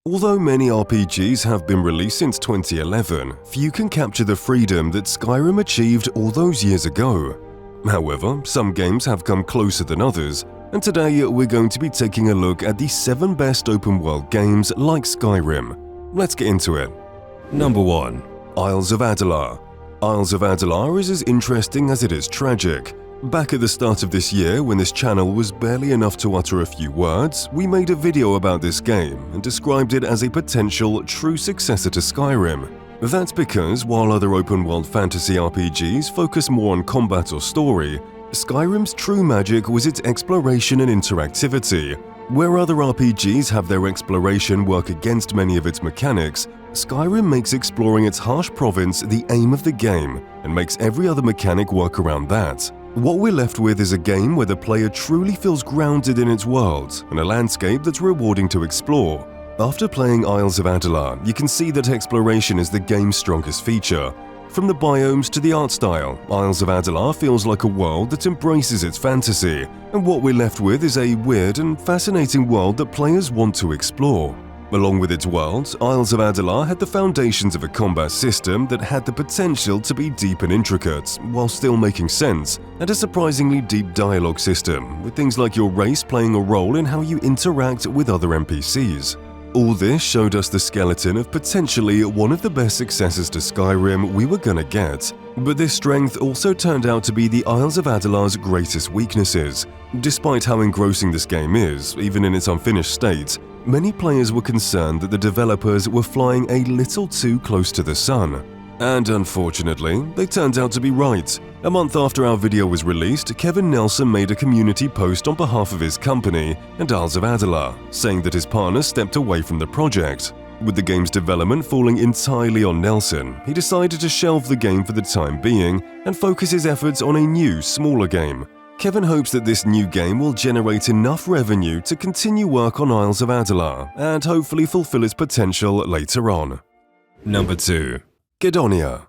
Although many RPGs have been released since 2011, few can capture the freedom that Skyrim achieved all those years ago. However, some games have come closer than others, and today we're going to be taking a look at the 7 best open-world games like Skyrim. Let's get into it. Number 1. Isles of Adalar. Isles of Adalar is as interesting as it is tragic. Back at the start of this year, when this channel was barely enough to utter a few words, we made a video about this game and described it as a potential true successor to Skyrim. That's because while other open-world fantasy RPGs focus more on combat or story, Skyrim's true magic was its exploration and interactivity. Where other RPGs have their exploration work against many of its mechanics, Skyrim makes exploring its harsh province the aim of the game and makes every other mechanic work around that. What we're left with is a game where the player truly feels grounded in its world and a landscape that's rewarding to explore. After playing Isles of Adalar, you can see that exploration is the game's strongest feature. From the biomes to the art style, Isles of Adalar feels like a world that embraces its fantasy, and what we're left with is a weird and fascinating world that players want to explore. Along with its world, Isles of Adalar had the foundations of a combat system that had the potential to be deep and intricate, while still making sense, and a surprisingly deep dialogue system, with things like your race playing a role in how you interact with other NPCs. All this showed us the skeleton of potentially one of the best successors to Skyrim we were gonna get. But this strength also turned out to be the Isles of Adalar's greatest weaknesses. Despite how engrossing this game is, even in its unfinished state, many players were concerned that the developers were flying a little too close to the sun. And unfortunately, they turned out to be right. A month after our video was released, Kevin Nelson made a community post on behalf of his company and Isles of Adalar, saying that his partner stepped away from the project. With the game's development falling entirely on Nelson, he decided to shelve the game for the time being and focus his efforts on a new, smaller game. Kevin hopes that this new game will generate enough revenue to continue work on Isles of Adalar and hopefully fulfill its potential later on. Number 2. Ghedonia.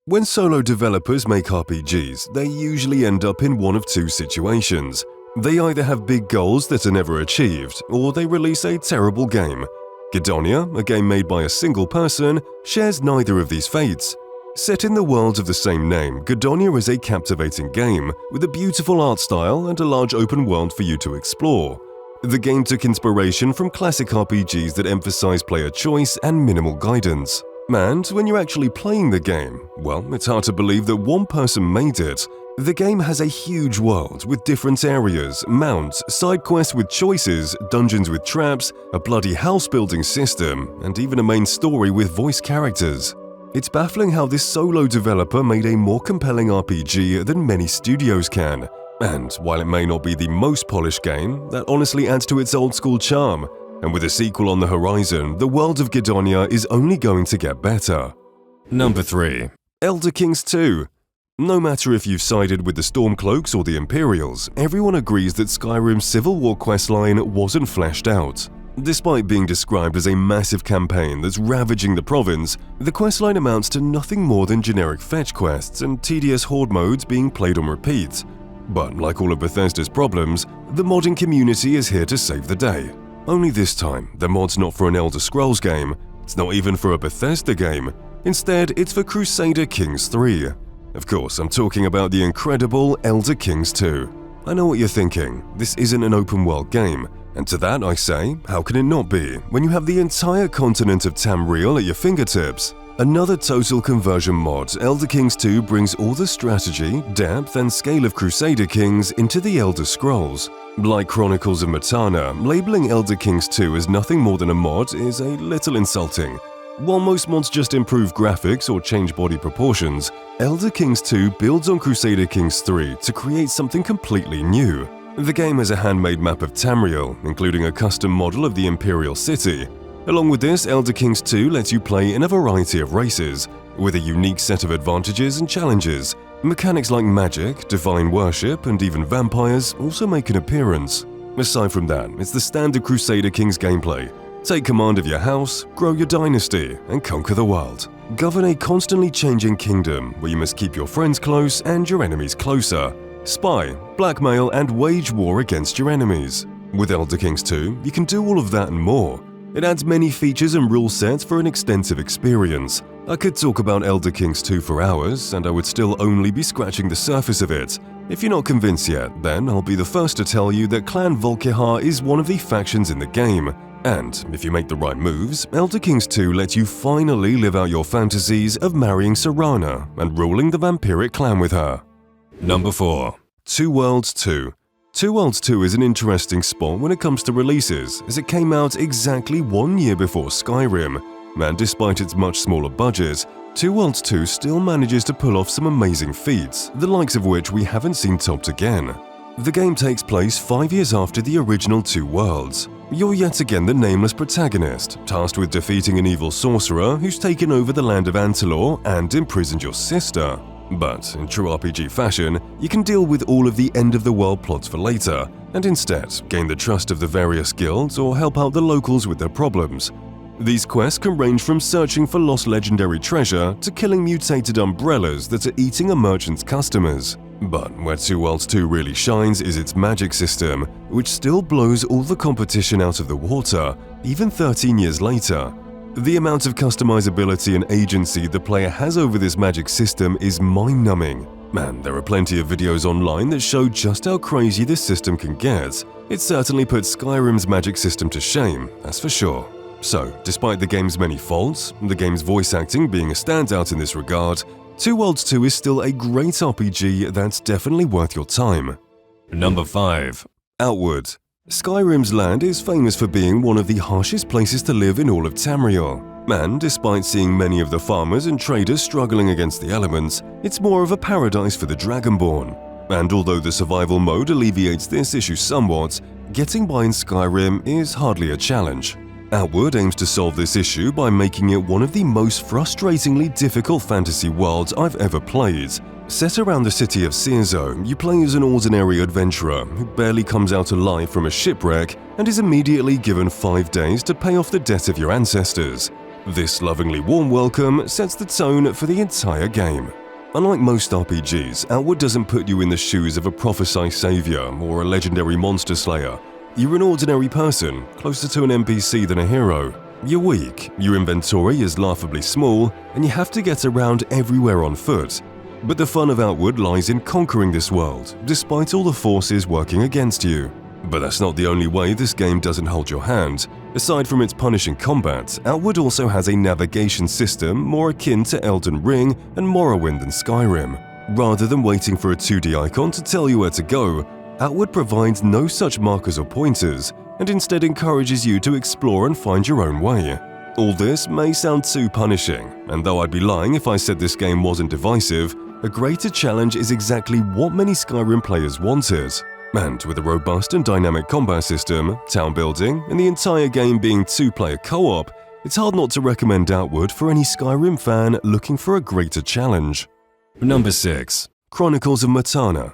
When solo developers make RPGs, they usually end up in one of two situations. They either have big goals that are never achieved, or they release a terrible game. Ghedonia, a game made by a single person, shares neither of these fates. Set in the world of the same name, Ghedonia is a captivating game, with a beautiful art style and a large open world for you to explore. The game took inspiration from classic RPGs that emphasize player choice and minimal guidance. And when you're actually playing the game, well, it's hard to believe that one person made it. The game has a huge world with different areas, mounts, side quests with choices, dungeons with traps, a bloody house-building system, and even a main story with voice characters. It's baffling how this solo developer made a more compelling RPG than many studios can. And while it may not be the most polished game, that honestly adds to its old-school charm. And with a sequel on the horizon, the world of Ghedonia is only going to get better. Number 3. Elder Kings 2. No matter if you've sided with the Stormcloaks or the Imperials, everyone agrees that Skyrim's Civil War questline wasn't fleshed out. Despite being described as a massive campaign that's ravaging the province, the questline amounts to nothing more than generic fetch quests and tedious horde modes being played on repeat. But like all of Bethesda's problems, the modding community is here to save the day. Only this time, the mod's not for an Elder Scrolls game, it's not even for a Bethesda game. Instead, it's for Crusader Kings 3. Of course, I'm talking about the incredible Elder Kings 2. I know what you're thinking, this isn't an open-world game, and to that I say, how can it not be, when you have the entire continent of Tamriel at your fingertips? Another total conversion mod, Elder Kings 2 brings all the strategy, depth, and scale of Crusader Kings into the Elder Scrolls. Like Chronicles of Matana, labeling Elder Kings 2 as nothing more than a mod is a little insulting. While most mods just improve graphics or change body proportions, Elder Kings 2 builds on Crusader Kings 3 to create something completely new. The game has a handmade map of Tamriel, including a custom model of the Imperial City. Along with this, Elder Kings 2 lets you play in a variety of races, with a unique set of advantages and challenges. Mechanics like magic, divine worship, and even vampires also make an appearance. Aside from that, it's the standard Crusader Kings gameplay. Take command of your house, grow your dynasty, and conquer the world. Govern a constantly changing kingdom where you must keep your friends close and your enemies closer. Spy, blackmail, and wage war against your enemies. With Elder Kings 2, you can do all of that and more. It adds many features and rule sets for an extensive experience. I could talk about Elder Kings 2 for hours, and I would still only be scratching the surface of it. If you're not convinced yet, then I'll be the first to tell you that Clan Volkihar is one of the factions in the game. And if you make the right moves, Elder Kings 2 lets you finally live out your fantasies of marrying Serana and ruling the vampiric clan with her. Number 4. Two Worlds 2. Two Worlds 2 is an interesting spot when it comes to releases, as it came out exactly 1 year before Skyrim, and despite its much smaller budget, Two Worlds 2 still manages to pull off some amazing feats, the likes of which we haven't seen topped again. The game takes place 5 years after the original Two Worlds. You're yet again the nameless protagonist, tasked with defeating an evil sorcerer who's taken over the land of Antalor and imprisoned your sister. But in true RPG fashion, you can deal with all of the end-of-the-world plots for later, and instead gain the trust of the various guilds or help out the locals with their problems. These quests can range from searching for lost legendary treasure to killing mutated umbrellas that are eating a merchant's customers. But where Two Worlds 2 really shines is its magic system, which still blows all the competition out of the water, even 13 years later. The amount of customizability and agency the player has over this magic system is mind-numbing. Man, there are plenty of videos online that show just how crazy this system can get. It certainly puts Skyrim's magic system to shame, that's for sure. So, despite the game's many faults, the game's voice acting being a standout in this regard, Two Worlds 2 is still a great RPG that's definitely worth your time. Number 5. Outward. Skyrim's land is famous for being one of the harshest places to live in all of Tamriel. And despite seeing many of the farmers and traders struggling against the elements, it's more of a paradise for the Dragonborn. And although the survival mode alleviates this issue somewhat, getting by in Skyrim is hardly a challenge. Outward aims to solve this issue by making it one of the most frustratingly difficult fantasy worlds I've ever played. Set around the city of Cierzo, you play as an ordinary adventurer who barely comes out alive from a shipwreck and is immediately given 5 days to pay off the debt of your ancestors. This lovingly warm welcome sets the tone for the entire game. Unlike most RPGs, Outward doesn't put you in the shoes of a prophesied savior or a legendary monster slayer. You're an ordinary person, closer to an NPC than a hero. You're weak, your inventory is laughably small, and you have to get around everywhere on foot. But the fun of Outward lies in conquering this world, despite all the forces working against you. But that's not the only way this game doesn't hold your hand. Aside from its punishing combat, Outward also has a navigation system more akin to Elden Ring and Morrowind than Skyrim. Rather than waiting for a 2D icon to tell you where to go, Outward provides no such markers or pointers, and instead encourages you to explore and find your own way. All this may sound too punishing, and though I'd be lying if I said this game wasn't divisive, a greater challenge is exactly what many Skyrim players wanted. And with a robust and dynamic combat system, town building, and the entire game being 2-player co-op, it's hard not to recommend Outward for any Skyrim fan looking for a greater challenge. Number 6. Chronicles of Matana.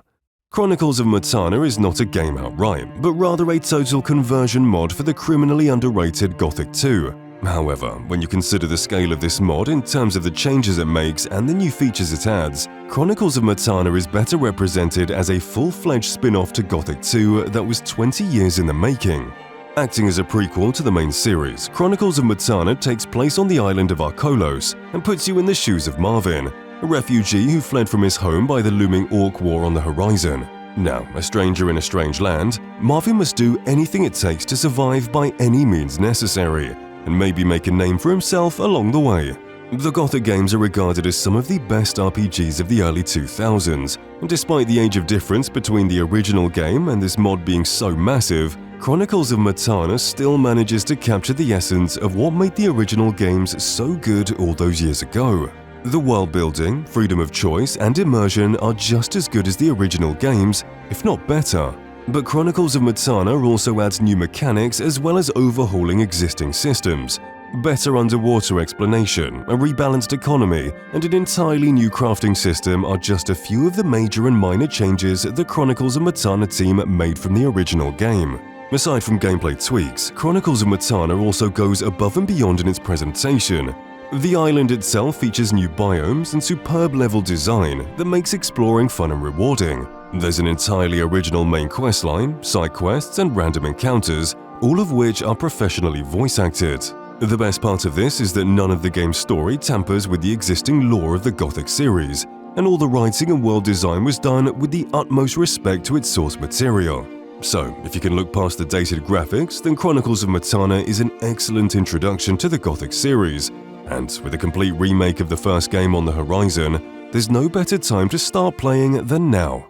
Chronicles of Matana is not a game outright, but rather a total conversion mod for the criminally underrated Gothic 2. However, when you consider the scale of this mod in terms of the changes it makes and the new features it adds, Chronicles of Matana is better represented as a full-fledged spin-off to Gothic 2 that was 20 years in the making. Acting as a prequel to the main series, Chronicles of Matana takes place on the island of Arkolos and puts you in the shoes of Marvin, a refugee who fled from his home by the looming Orc War on the horizon. Now, a stranger in a strange land, Marvin must do anything it takes to survive by any means necessary, and maybe make a name for himself along the way. The Gothic games are regarded as some of the best RPGs of the early 2000s, and despite the age of difference between the original game and this mod being so massive, Chronicles of Matana still manages to capture the essence of what made the original games so good all those years ago. The world building, freedom of choice, and immersion are just as good as the original games, if not better. But Chronicles of Matana also adds new mechanics as well as overhauling existing systems. Better underwater exploration, a rebalanced economy, and an entirely new crafting system are just a few of the major and minor changes the Chronicles of Matana team made from the original game. Aside from gameplay tweaks, Chronicles of Matana also goes above and beyond in its presentation. The island itself features new biomes and superb level design that makes exploring fun and rewarding. There's an entirely original main questline, side quests, and random encounters, all of which are professionally voice acted. The best part of this is that none of the game's story tampers with the existing lore of the Gothic series, and all the writing and world design was done with the utmost respect to its source material. So, if you can look past the dated graphics, then Chronicles of Montana is an excellent introduction to the Gothic series, and with a complete remake of the first game on the horizon, there's no better time to start playing than now.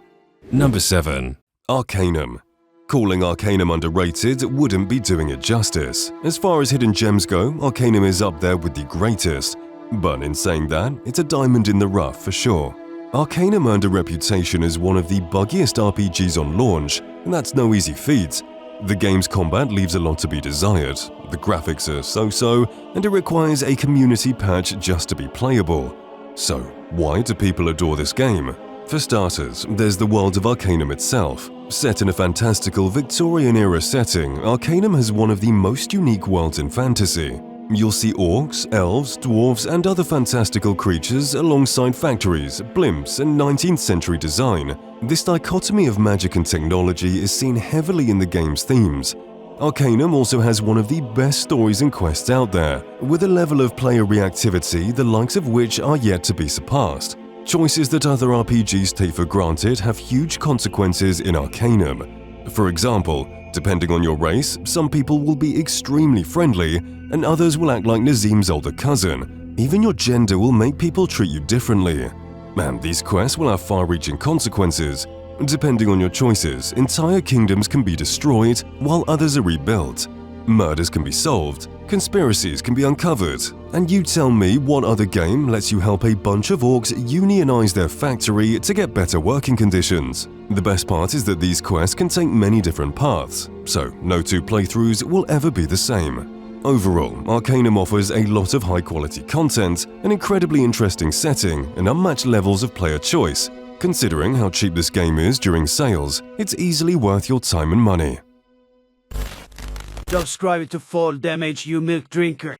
Number 7. Arcanum. Calling Arcanum underrated wouldn't be doing it justice. As far as hidden gems go, Arcanum is up there with the greatest. But in saying that, it's a diamond in the rough for sure. Arcanum earned a reputation as one of the buggiest RPGs on launch, and that's no easy feat. The game's combat leaves a lot to be desired, the graphics are so-so, and it requires a community patch just to be playable. So, why do people adore this game? For starters, there's the world of Arcanum itself. Set in a fantastical Victorian-era setting, Arcanum has one of the most unique worlds in fantasy. You'll see orcs, elves, dwarves, and other fantastical creatures alongside factories, blimps, and 19th century design. This dichotomy of magic and technology is seen heavily in the game's themes. Arcanum also has one of the best stories and quests out there, with a level of player reactivity the likes of which are yet to be surpassed. Choices that other RPGs take for granted have huge consequences in Arcanum. For example, depending on your race, some people will be extremely friendly, and others will act like Nazim's older cousin. Even your gender will make people treat you differently. And these quests will have far-reaching consequences. Depending on your choices, entire kingdoms can be destroyed, while others are rebuilt. Murders can be solved, conspiracies can be uncovered, and you tell me what other game lets you help a bunch of orcs unionize their factory to get better working conditions? The best part is that these quests can take many different paths, so no two playthroughs will ever be the same. Overall, Arcanum offers a lot of high-quality content, an incredibly interesting setting, and unmatched levels of player choice. Considering how cheap this game is during sales, it's easily worth your time and money. Subscribe to Fall Damage, you milk drinker.